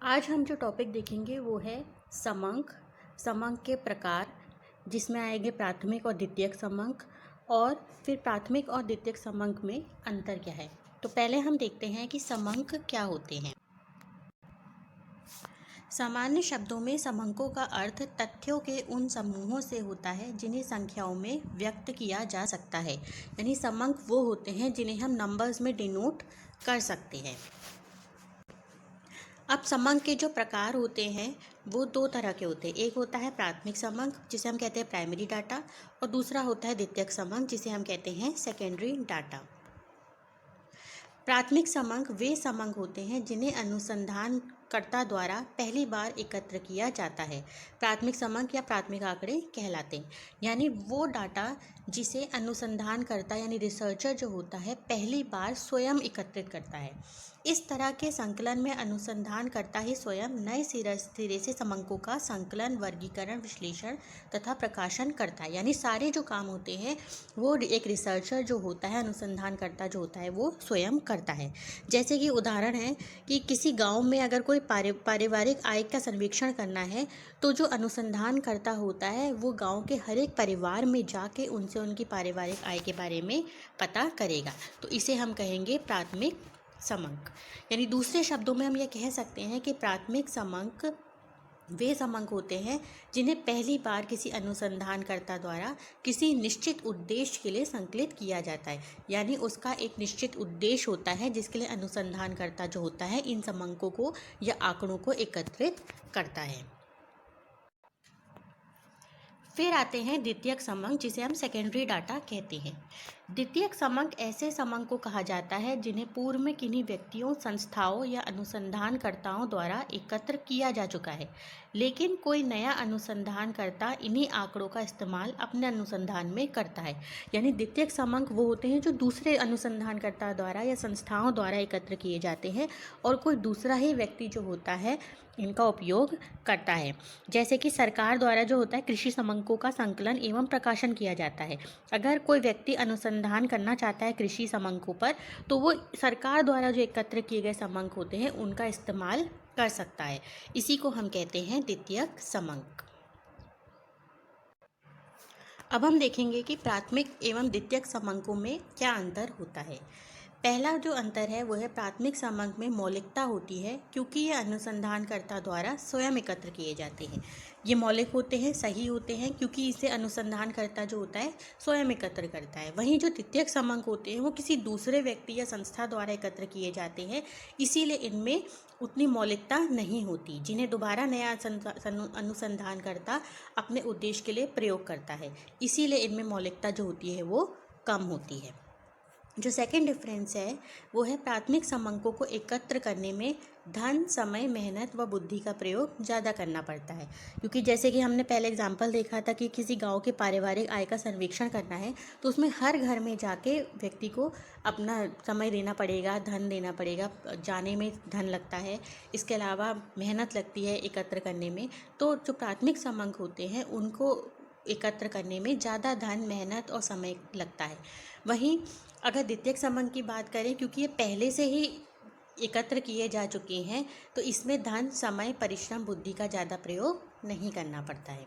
आज हम जो टॉपिक देखेंगे वो है समंक। समंक के प्रकार, जिसमें आएंगे प्राथमिक और द्वितीयक समंक, और फिर प्राथमिक और द्वितीयक समंक में अंतर क्या है। तो पहले हम देखते हैं कि समंक क्या होते हैं। सामान्य शब्दों में समंकों का अर्थ तथ्यों के उन समूहों से होता है जिन्हें संख्याओं में व्यक्त किया जा सकता है। यानी समंक वो होते हैं जिन्हें हम नंबर्स में डिनोट कर सकते हैं। अब समंक के जो प्रकार होते हैं वो दो तरह के होते हैं। एक होता है प्राथमिक समंक, जिसे हम कहते हैं प्राइमरी डाटा, और दूसरा होता है द्वितीयक समंक, जिसे हम कहते हैं सेकेंडरी डाटा। प्राथमिक समंक वे समंक होते हैं जिन्हें अनुसंधानकर्ता द्वारा पहली बार एकत्र किया जाता है। प्राथमिक समंक या प्राथमिक आंकड़े कहलाते हैं। यानी वो डाटा जिसे अनुसंधानकर्ता यानी रिसर्चर जो होता है पहली बार स्वयं एकत्रित करता है। इस तरह के संकलन में अनुसंधानकर्ता ही स्वयं नए सिरे से समंकों का संकलन, वर्गीकरण, विश्लेषण तथा प्रकाशन करता है। यानी सारे जो काम होते हैं वो एक रिसर्चर जो होता है, अनुसंधानकर्ता जो होता है, वो स्वयं करता है। जैसे कि उदाहरण है कि किसी गांव में अगर कोई पारिवारिक आय का सर्वेक्षण करना है तो जो अनुसंधानकर्ता होता है वो गांव के हर एक परिवार में जाके उनसे उनकी पारिवारिक आय के बारे में पता करेगा। तो इसे हम कहेंगे प्राथमिक समंक। यानी दूसरे शब्दों में हम ये कह सकते हैं कि प्राथमिक समंक वे समंक होते हैं जिन्हें पहली बार किसी अनुसंधानकर्ता द्वारा किसी निश्चित उद्देश्य के लिए संकलित किया जाता है। यानी उसका एक निश्चित उद्देश्य होता है जिसके लिए अनुसंधानकर्ता जो होता है इन समंकों को या आंकड़ों को एकत्रित करता है। फिर आते हैं द्वितीयक समंक, जिसे हम सेकेंडरी डाटा कहते हैं। द्वितीयक समंक ऐसे समंक को कहा जाता है जिन्हें पूर्व में किन्हीं व्यक्तियों, संस्थाओं या अनुसंधानकर्ताओं द्वारा एकत्र किया जा चुका है, लेकिन कोई नया अनुसंधानकर्ता इन्हीं आंकड़ों का इस्तेमाल अपने अनुसंधान में करता है। यानी द्वितीयक समंक वो होते हैं जो दूसरे अनुसंधानकर्ता द्वारा या संस्थाओं द्वारा एकत्र किए जाते हैं और कोई दूसरा ही व्यक्ति जो होता है इनका उपयोग करता है। जैसे कि सरकार द्वारा जो होता है कृषि समंकों का संकलन एवं प्रकाशन किया जाता है। अगर कोई व्यक्ति अनुसंधान करना चाहता है कृषि समंकों पर तो वो सरकार द्वारा जो एकत्र किए गए समंक होते हैं उनका इस्तेमाल कर सकता है। इसी को हम कहते हैं द्वितीयक समंक। अब हम देखेंगे कि प्राथमिक एवं द्वितीयक समंकों में क्या अंतर होता है। पहला जो अंतर है वो है प्राथमिक समंक में मौलिकता होती है क्योंकि ये अनुसंधानकर्ता द्वारा स्वयं एकत्र किए जाते हैं। ये मौलिक होते हैं, सही होते हैं क्योंकि इसे अनुसंधानकर्ता जो होता है स्वयं एकत्र करता है। वहीं जो द्वितीयक समंक होते हैं वो किसी दूसरे व्यक्ति या संस्था द्वारा एकत्र किए जाते हैं, इसीलिए इनमें उतनी मौलिकता नहीं होती, जिन्हें दोबारा नया अनुसंधानकर्ता अपने उद्देश्य के लिए प्रयोग करता है। इसीलिए इनमें मौलिकता जो होती है वो कम होती है। जो सेकंड डिफरेंस है वो है प्राथमिक समंकों को एकत्र करने में धन, समय, मेहनत व बुद्धि का प्रयोग ज़्यादा करना पड़ता है। क्योंकि जैसे कि हमने पहले एग्जांपल देखा था कि किसी गांव के पारिवारिक आय का सर्वेक्षण करना है तो उसमें हर घर में जाके व्यक्ति को अपना समय देना पड़ेगा, धन देना पड़ेगा, जाने में धन लगता है, इसके अलावा मेहनत लगती है एकत्र करने में। तो जो प्राथमिक समंक होते हैं उनको एकत्र करने में ज़्यादा धन, मेहनत और समय लगता है। वहीं अगर द्वितीयक समंक की बात करें, क्योंकि ये पहले से ही एकत्र किए जा चुके हैं तो इसमें धन, समय, परिश्रम, बुद्धि का ज़्यादा प्रयोग नहीं करना पड़ता है।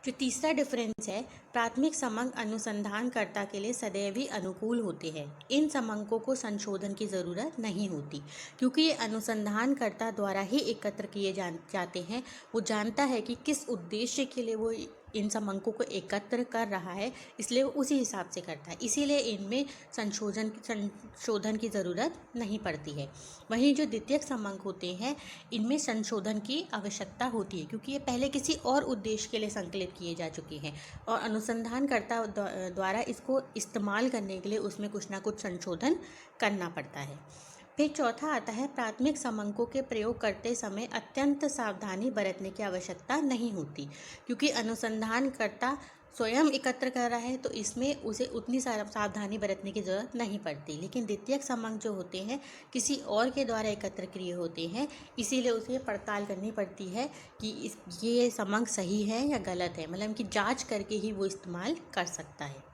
जो तीसरा डिफरेंस है, प्राथमिक समंक अनुसंधानकर्ता के लिए सदैव ही अनुकूल होते हैं। इन समंकों को संशोधन की ज़रूरत नहीं होती क्योंकि ये अनुसंधानकर्ता द्वारा ही एकत्र किए जाते हैं। वो जानता है कि किस उद्देश्य के लिए वो इन समंकों को एकत्र कर रहा है, इसलिए वो उसी हिसाब से करता है। इसीलिए इनमें संशोधन की ज़रूरत नहीं पड़ती है। वहीं जो द्वितीयक समंक होते हैं इनमें संशोधन की आवश्यकता होती है क्योंकि ये पहले किसी और उद्देश्य के लिए संकलित किए जा चुके हैं और अनुसंधानकर्ता द्वारा इसको इस्तेमाल करने के लिए उसमें कुछ ना कुछ संशोधन करना पड़ता है। फिर चौथा आता है प्राथमिक समंकों के प्रयोग करते समय अत्यंत सावधानी बरतने की आवश्यकता नहीं होती क्योंकि अनुसंधानकर्ता स्वयं एकत्र कर रहा है तो इसमें उसे उतनी सावधानी बरतने की ज़रूरत नहीं पड़ती। लेकिन द्वितीयक समंक जो होते हैं किसी और के द्वारा एकत्र किए होते हैं, इसीलिए उसे पड़ताल करनी पड़ती है कि ये समंक सही है या गलत है, मतलब कि जांच करके ही वो इस्तेमाल कर सकता है।